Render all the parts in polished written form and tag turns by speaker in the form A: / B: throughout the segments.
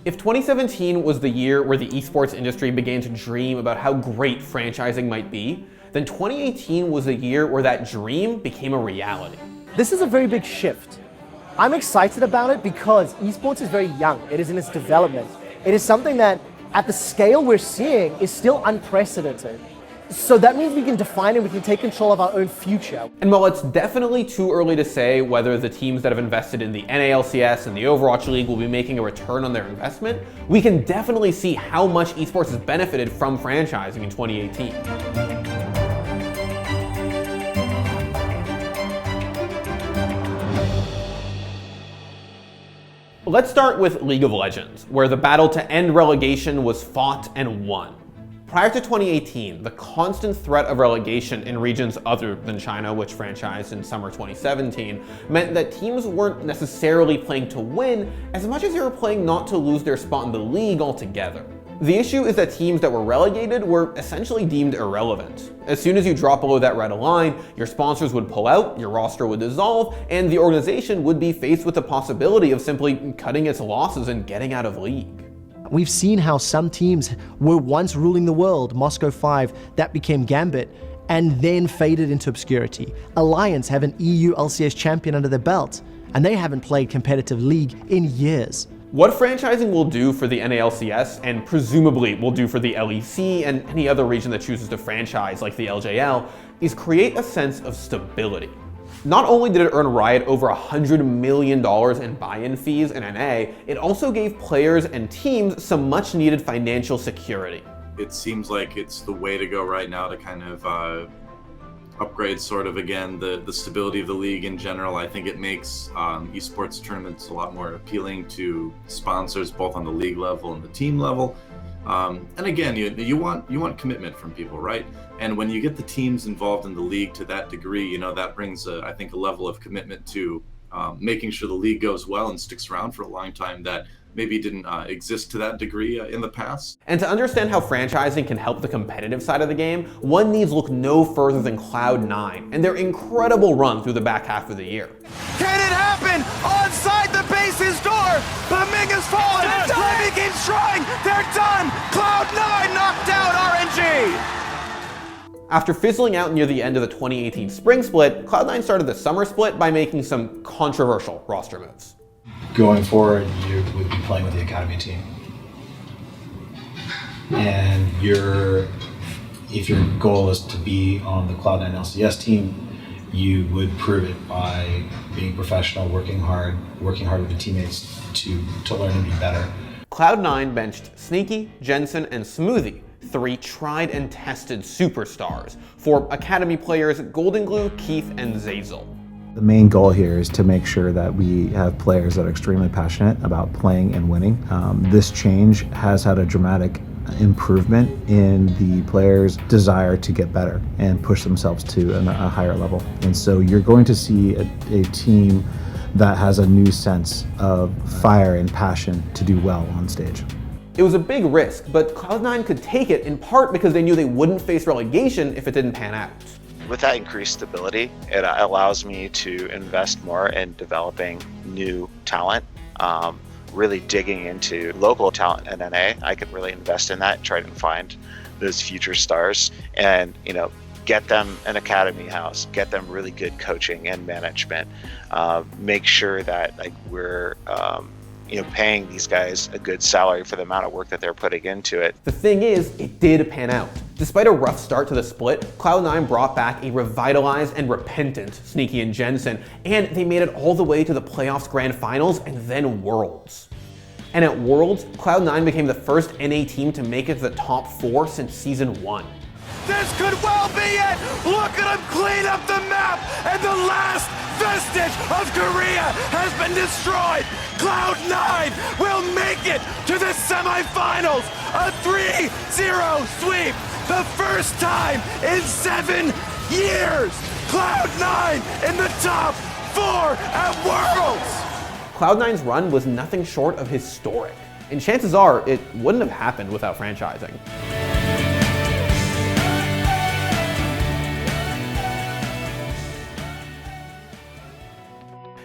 A: If 2017 was the year where the esports industry began to dream about how great franchising might be, then 2018 was the year where that dream became a reality.
B: This is a very big shift. I'm excited about it because esports is very young. It is in its development. It is something that, at the scale we're seeing, is still unprecedented. So that means we can define it, we can take control of our own future.
A: And while it's definitely too early to say whether the teams that have invested in the NA LCS and the Overwatch League will be making a return on their investment, we can definitely see how much esports has benefited from franchising in 2018. Let's start with League of Legends, where the battle to end relegation was fought and won. Prior to 2018, the constant threat of relegation in regions other than China, which franchised in summer 2017, meant that teams weren't necessarily playing to win as much as they were playing not to lose their spot in the league altogether. The issue is that teams that were relegated were essentially deemed irrelevant. As soon as you drop below that red line, your sponsors would pull out, your roster would dissolve, and the organization would be faced with the possibility of simply cutting its losses and getting out of league.
B: We've seen how some teams were once ruling the world, Moscow 5, that became Gambit, and then faded into obscurity. Alliance have an EU LCS champion under their belt, and they haven't played competitive league in years.
A: What franchising will do for the NA LCS, and presumably will do for the LEC and any other region that chooses to franchise like the LJL, is create a sense of stability. Not only did it earn Riot over $100 million in buy-in fees in NA, it also gave players and teams some much needed financial security.
C: It seems like it's the way to go right now to kind of upgrade sort of again the stability of the league in general. I think it makes esports tournaments a lot more appealing to sponsors both on the league level and the team level. And again, you want commitment from people, right? And when you get the teams involved in the league to that degree, that brings I think a level of commitment to making sure the league goes well and sticks around for a long time that maybe didn't exist to that degree in the past.
A: And to understand how franchising can help the competitive side of the game, one needs look no further than Cloud9 and their incredible run through the back half of the year.
D: Can it happen? Onside the base's door! But Ming has fallen! Levy keeps trying! They're done! Cloud9 knocked out RNG!
A: After fizzling out near the end of the 2018 spring split, Cloud9 started the summer split by making some controversial roster moves.
E: Going forward, you would be playing with the academy team. And if your goal is to be on the Cloud9 LCS team, you would prove it by being professional, working hard with the teammates to learn and be better.
A: Cloud9 benched Sneaky, Jensen, and Smoothie, 3 tried and tested superstars, for academy players Golden Glue, Keith, and Zazel.
F: The main goal here is to make sure that we have players that are extremely passionate about playing and winning. This change has had a dramatic improvement in the players' desire to get better and push themselves to a higher level. And so you're going to see a team that has a new sense of fire and passion to do well on stage.
A: It was a big risk, but Cloud9 could take it in part because they knew they wouldn't face relegation if it didn't pan out.
G: With that increased stability, it allows me to invest more in developing new talent, really digging into local talent in NA. I could really invest in that and try to find those future stars and, get them an academy house, get them really good coaching and management, make sure that we're paying these guys a good salary for the amount of work that they're putting into it.
A: The thing is, it did pan out. Despite a rough start to the split, Cloud9 brought back a revitalized and repentant Sneaky and Jensen, and they made it all the way to the playoffs grand finals and then Worlds. And at Worlds, Cloud9 became the first NA team to make it to the top 4 since season 1.
D: This could well be it! Look at him clean up the map! And the last vestige of Korea has been destroyed! Cloud9 will make it to the semifinals! A 3-0 sweep! The first time in 7 years! Cloud9 in the top 4 at Worlds!
A: Cloud9's run was nothing short of historic, and chances are it wouldn't have happened without franchising.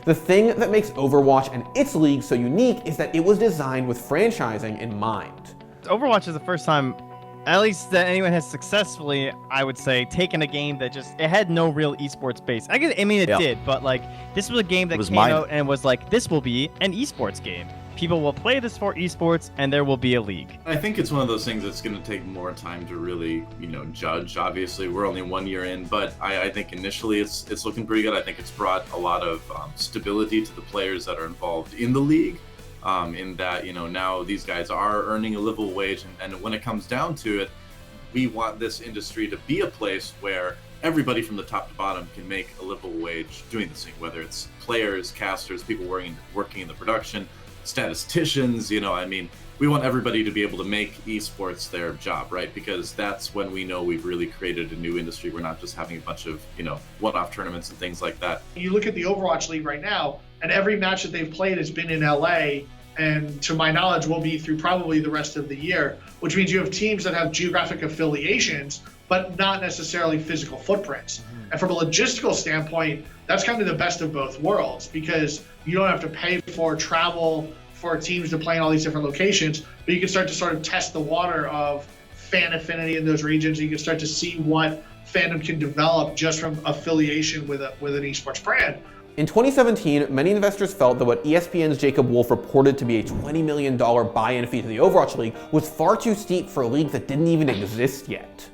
A: The thing that makes Overwatch and its league so unique is that it was designed with franchising in mind.
H: Overwatch is the first time, at least that anyone has successfully, I would say, taken a game that it had no real esports base. I mean, it did, but like, this was a game that came out and was like, this will be an esports game. People will play this for esports, and there will be a league.
C: I think it's one of those things that's going to take more time to really, judge. Obviously, we're only 1 year in, but I think initially it's looking pretty good. I think it's brought a lot of stability to the players that are involved in the league. In that, now these guys are earning a livable wage, and when it comes down to it, we want this industry to be a place where everybody from the top to bottom can make a livable wage doing this thing, whether it's players, casters, people working in the production, statisticians, we want everybody to be able to make esports their job, right? Because that's when we know we've really created a new industry. We're not just having a bunch of, one-off tournaments and things like that.
I: You look at the Overwatch League right now, and every match that they've played has been in LA, and to my knowledge will be through probably the rest of the year, which means you have teams that have geographic affiliations, but not necessarily physical footprints. And from a logistical standpoint, that's kind of the best of both worlds, because you don't have to pay for travel for teams to play in all these different locations, but you can start to sort of test the water of fan affinity in those regions. You can start to see what fandom can develop just from affiliation with an esports brand.
A: In 2017, many investors felt that what ESPN's Jacob Wolf reported to be a $20 million buy-in fee to the Overwatch League was far too steep for a league that didn't even exist yet.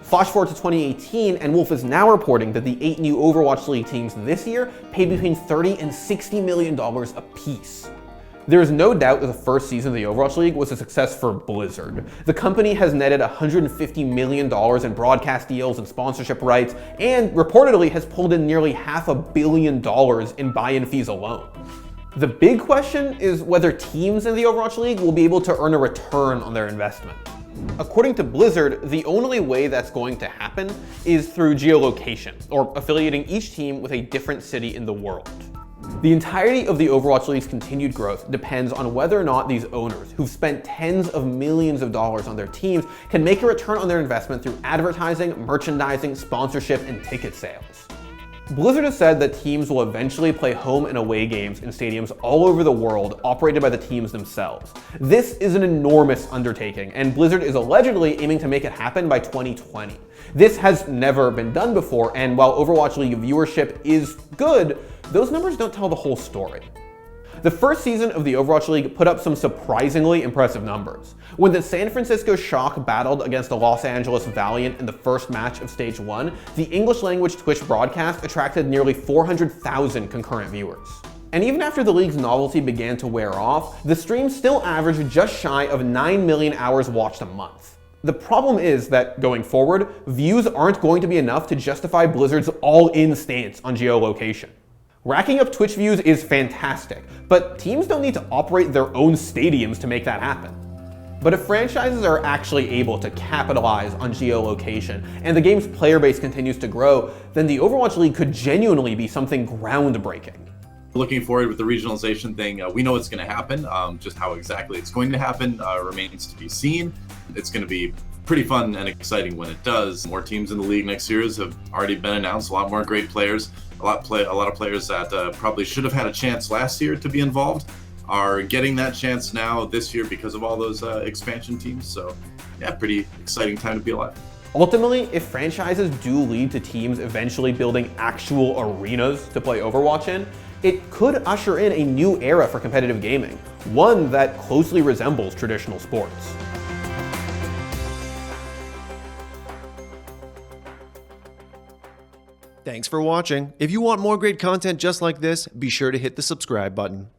A: Flash forward to 2018, and Wolf is now reporting that the 8 new Overwatch League teams this year paid between $30 and $60 million apiece. There is no doubt that the first season of the Overwatch League was a success for Blizzard. The company has netted $150 million in broadcast deals and sponsorship rights, and reportedly has pulled in nearly $500 million in buy-in fees alone. The big question is whether teams in the Overwatch League will be able to earn a return on their investment. According to Blizzard, the only way that's going to happen is through geolocation, or affiliating each team with a different city in the world. The entirety of the Overwatch League's continued growth depends on whether or not these owners, who've spent tens of millions of dollars on their teams, can make a return on their investment through advertising, merchandising, sponsorship, and ticket sales. Blizzard has said that teams will eventually play home and away games in stadiums all over the world operated by the teams themselves. This is an enormous undertaking, and Blizzard is allegedly aiming to make it happen by 2020. This has never been done before, and while Overwatch League viewership is good, those numbers don't tell the whole story. The first season of the Overwatch League put up some surprisingly impressive numbers. When the San Francisco Shock battled against the Los Angeles Valiant in the first match of Stage 1, the English-language Twitch broadcast attracted nearly 400,000 concurrent viewers. And even after the league's novelty began to wear off, the streams still averaged just shy of 9 million hours watched a month. The problem is that, going forward, views aren't going to be enough to justify Blizzard's all-in stance on geolocation. Racking up Twitch views is fantastic, but teams don't need to operate their own stadiums to make that happen. But if franchises are actually able to capitalize on geolocation and the game's player base continues to grow, then the Overwatch League could genuinely be something groundbreaking.
C: Looking forward with the regionalization thing, we know it's going to happen. Just how exactly it's going to happen remains to be seen. It's going to be pretty fun and exciting when it does. More teams in the league next year have already been announced, a lot more great players. A lot of players that probably should have had a chance last year to be involved are getting that chance now this year because of all those expansion teams. So yeah, pretty exciting time to be alive.
A: Ultimately, if franchises do lead to teams eventually building actual arenas to play Overwatch in, it could usher in a new era for competitive gaming, one that closely resembles traditional sports.
J: Thanks for watching. If you want more great content just like this, be sure to hit the subscribe button.